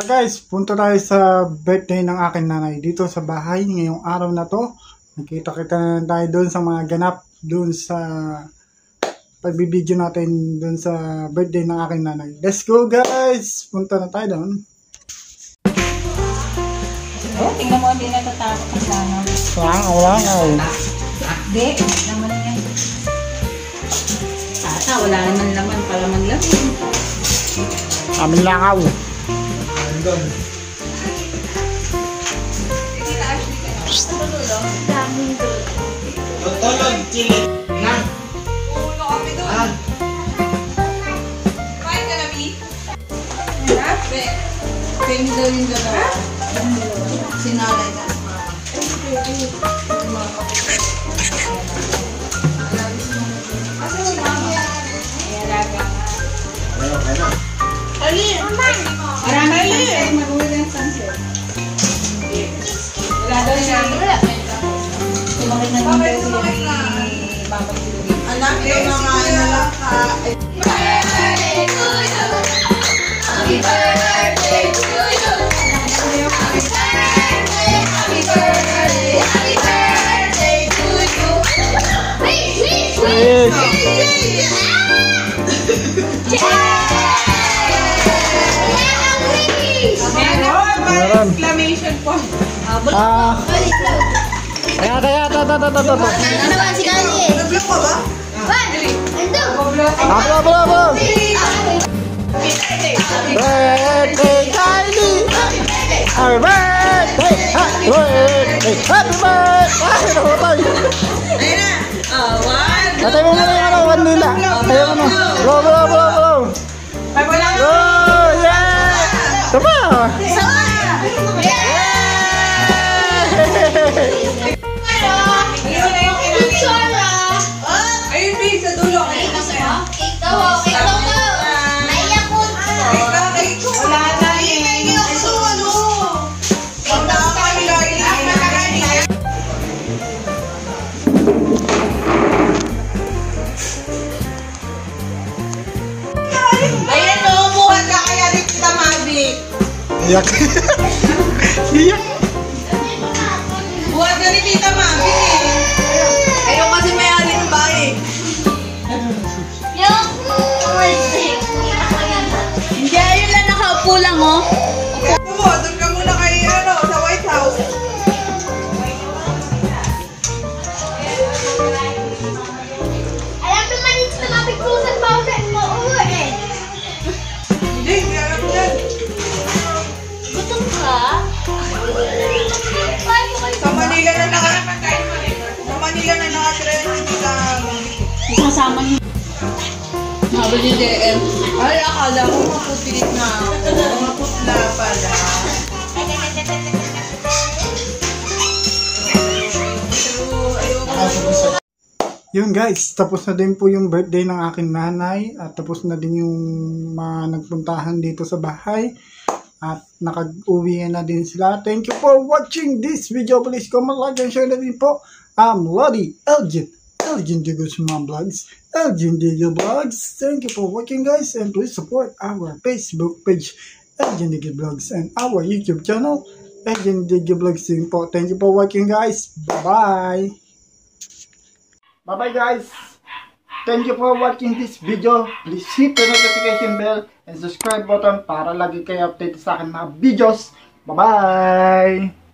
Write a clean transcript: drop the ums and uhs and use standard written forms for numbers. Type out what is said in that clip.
Guys, punta tayo sa birthday ng aking nanay dito sa bahay ngayong araw na to. Nakita-kita na tayo doon sa mga ganap doon sa pagbibideo natin doon sa birthday ng aking nanay. Let's go guys! Punta na tayo doon. Oh, tingnan mo, hindi natatakot ang sana. Langaw. Hindi, naman yan. Wala naman naman, para man lang. Amin langaw. Daming doon. Tutulog, chili. Na. Ulo kami doon. Kain ka na, Mi? Pwede daw yung dalawa. Sinalay na. Ali! Marami sunset. Magulit ang sunset. Wala daw siya. Sumakit na din daw siya ni Papa Silvio. Anak, ikaw na nga lang ka. Birthday to you. Happy birthday to you. Happy birthday, happy birthday, happy birthday to you. Meron! Exclamation po. Kaya, to. Ano ba si Kali? Nag-vlog ka ba? Abo. Birthday Kylie! Happy birthday! Happy birthday! Ayun na! One! Atay mo muna yung one nila. Ayaw mo na. Blow. Ay, wala! Oh, yeah! Tama! Ayun, babe, sa dulo. Wala na eh. So, ano? Punta ka kami lagi. Ayan o, buhat ka kaya rin kita mabik. Iyak. Buhat ka rin kita mabik eh. Ayaw kasi may alin ng bahay. Hindi, ayun lang nakaupo lang, oh. Doon ka muna kay, sa White House. Alam naman ito na mapikusan pa ako mo eh. Hindi alam mo yan. Gutom ka? Sa Manila na nakatira yung hindi ka Isasama niyo. Habang yung DM. ay, akala ko mapupilit na ako. Maputla pala. Yun guys, tapos na din po yung birthday ng aking nanay at tapos na din yung mga nagpuntahan dito sa bahay at nakag-uwi na din sila. Thank you for watching this video. Please comment, like, and share na din po. I'm Lodi Elgin Digosman Vlogs. Elgin Digo Vlogs. Thank you for watching guys and please support our Facebook page Elgin Digo Vlogs and our YouTube channel Elgin Digo Vlogs din po. Thank you for watching guys. Bye-bye. Bye-bye guys! Thank you for watching this video. Please hit the notification bell and subscribe button para lagi kayo update sa akin mga videos. Bye-bye!